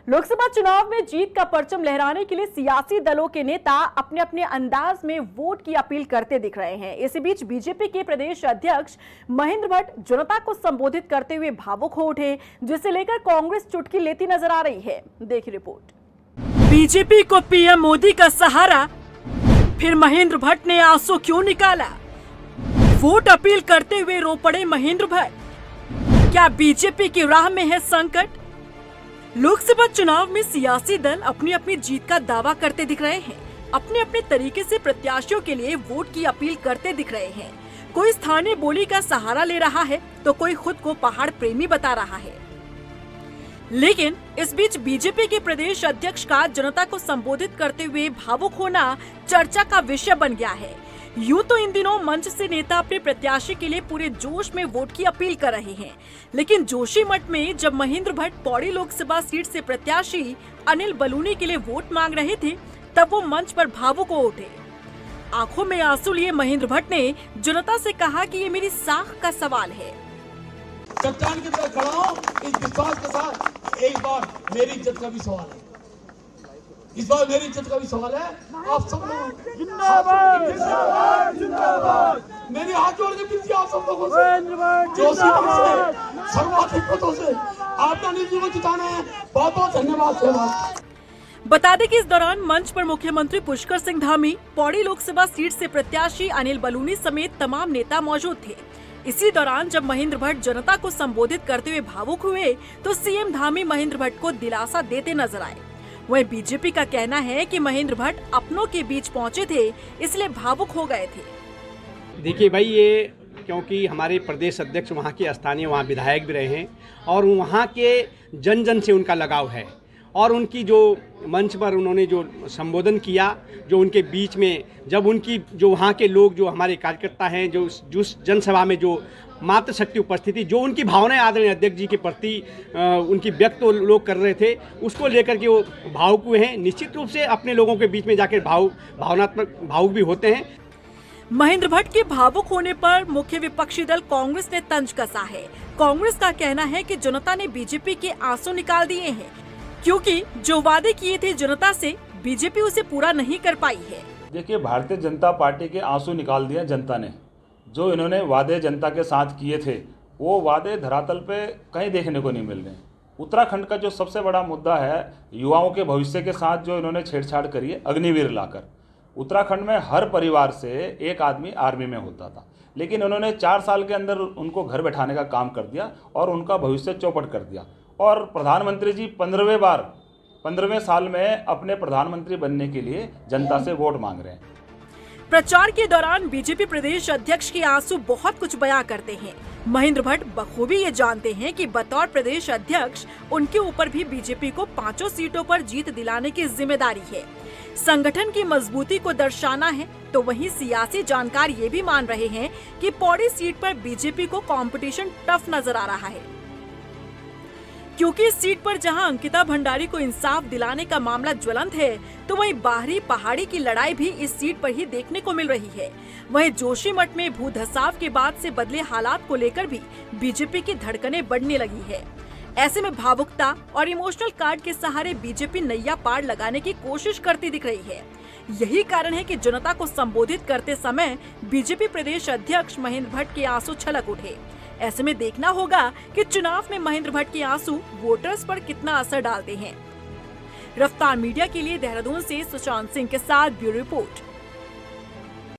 लोकसभा चुनाव में जीत का परचम लहराने के लिए सियासी दलों के नेता अपने अपने अंदाज में वोट की अपील करते दिख रहे हैं। इसी बीच बीजेपी के प्रदेश अध्यक्ष महेंद्र भट्ट जनता को संबोधित करते हुए भावुक हो उठे, जिसे लेकर कांग्रेस चुटकी लेती नजर आ रही है। देखिए रिपोर्ट। बीजेपी को पीएम मोदी का सहारा, फिर महेंद्र भट्ट ने आंसू क्यों निकाला? वोट अपील करते हुए रो पड़े महेंद्र भट्ट। क्या बीजेपी की राह में है संकट? लोकसभा चुनाव में सियासी दल अपनी अपनी जीत का दावा करते दिख रहे हैं। अपने अपने तरीके से प्रत्याशियों के लिए वोट की अपील करते दिख रहे हैं। कोई स्थानीय बोली का सहारा ले रहा है तो कोई खुद को पहाड़ प्रेमी बता रहा है। लेकिन इस बीच बीजेपी के प्रदेश अध्यक्ष का जनता को संबोधित करते हुए भावुक होना चर्चा का विषय बन गया है। यूं तो इन दिनों मंच से नेता अपने प्रत्याशी के लिए पूरे जोश में वोट की अपील कर रहे हैं, लेकिन जोशीमठ में जब महेंद्र भट्ट पौड़ी लोकसभा सीट से प्रत्याशी अनिल बलूनी के लिए वोट मांग रहे थे, तब वो मंच पर भावुक हो उठे। आंखों में आंसू लिए महेंद्र भट्ट ने जनता से कहा कि ये मेरी साख का सवाल है। चट्टान की तरह खड़ा हूं इस विश्वास के साथ, एक बार मेरी इज्जत का भी सवाल है। इस बार मेरी इज्जत का भी सवाल है। आप सब लोग जिंदाबाद जिंदाबाद जिंदाबाद। मेरी हाथ जोड़ के विनती आप सब लोगों से, जोशीमठ से, सर्वाधिक मतों से आपका अनिल जी को जिताना है। बहुत बहुत धन्यवाद। बता दें कि इस दौरान मंच पर मुख्यमंत्री पुष्कर सिंह धामी, पौड़ी लोकसभा सीट से प्रत्याशी अनिल बलूनी समेत तमाम नेता मौजूद थे। इसी दौरान जब महेंद्र भट्ट जनता को संबोधित करते हुए भावुक हुए तो सीएम धामी महेंद्र भट्ट को दिलासा देते नजर आए। वहीं बीजेपी का कहना है कि महेंद्र भट्ट अपनों के बीच पहुंचे थे, इसलिए भावुक हो गए थे। देखिए भाई, ये क्योंकि हमारे प्रदेश अध्यक्ष वहाँ के स्थानीय वहाँ विधायक भी रहे हैं और वहाँ के जन जन से उनका लगाव है, और उनकी जो मंच पर उन्होंने जो संबोधन किया, जो उनके बीच में जब उनकी जो वहाँ के लोग जो हमारे कार्यकर्ता हैं जो जनसभा में जो मातृशक्ति उपस्थिति, जो उनकी भावनाएं आदरणीय अध्यक्ष जी के प्रति उनकी व्यक्त लोग कर रहे थे, उसको लेकर के वो भावुक हुए हैं। निश्चित रूप से अपने लोगों के बीच में जाकर भावुक भी होते हैं। महेंद्र भट्ट के भावुक होने पर मुख्य विपक्षी दल कांग्रेस ने तंज कसा है। कांग्रेस का कहना है कि जनता ने बीजेपी के आंसू निकाल दिए हैं, क्योंकि जो वादे किए थे जनता से, बीजेपी उसे पूरा नहीं कर पाई है। देखिए, भारतीय जनता पार्टी के आंसू निकाल दिया जनता ने। जो इन्होंने वादे जनता के साथ किए थे, वो वादे धरातल पे कहीं देखने को नहीं मिल रहे। उत्तराखंड का जो सबसे बड़ा मुद्दा है, युवाओं के भविष्य के साथ जो इन्होंने छेड़छाड़ करी है अग्निवीर लाकर। उत्तराखंड में हर परिवार से एक आदमी आर्मी में होता था, लेकिन उन्होंने 4 साल के अंदर उनको घर बैठाने का काम कर दिया और उनका भविष्य चौपट कर दिया। और प्रधानमंत्री जी 15वें साल में अपने प्रधानमंत्री बनने के लिए जनता से वोट मांग रहे हैं। प्रचार के दौरान बीजेपी प्रदेश अध्यक्ष के आंसू बहुत कुछ बयां करते हैं। महेंद्र भट्ट बखूबी ये जानते हैं कि बतौर प्रदेश अध्यक्ष उनके ऊपर भी बीजेपी को 5 सीटों पर जीत दिलाने की जिम्मेदारी है। संगठन की मजबूती को दर्शाना है, तो वहीं सियासी जानकार ये भी मान रहे हैं कि पौड़ी सीट पर बीजेपी को कंपटीशन टफ नजर आ रहा है, क्योंकि इस सीट पर जहां अंकिता भंडारी को इंसाफ दिलाने का मामला ज्वलंत है, तो वहीं बाहरी पहाड़ी की लड़ाई भी इस सीट पर ही देखने को मिल रही है। वहीं जोशीमठ में भू धसाव के बाद से बदले हालात को लेकर भी बीजेपी की धड़कनें बढ़ने लगी है। ऐसे में भावुकता और इमोशनल कार्ड के सहारे बीजेपी नैया पार लगाने की कोशिश करती दिख रही है। यही कारण है कि जनता को संबोधित करते समय बीजेपी प्रदेश अध्यक्ष महेंद्र भट्ट के आंसू छलक उठे। ऐसे में देखना होगा कि चुनाव में महेंद्र भट्ट के आंसू वोटर्स पर कितना असर डालते हैं। रफ्तार मीडिया के लिए देहरादून से सुशांत सिंह के साथ ब्यूरो रिपोर्ट।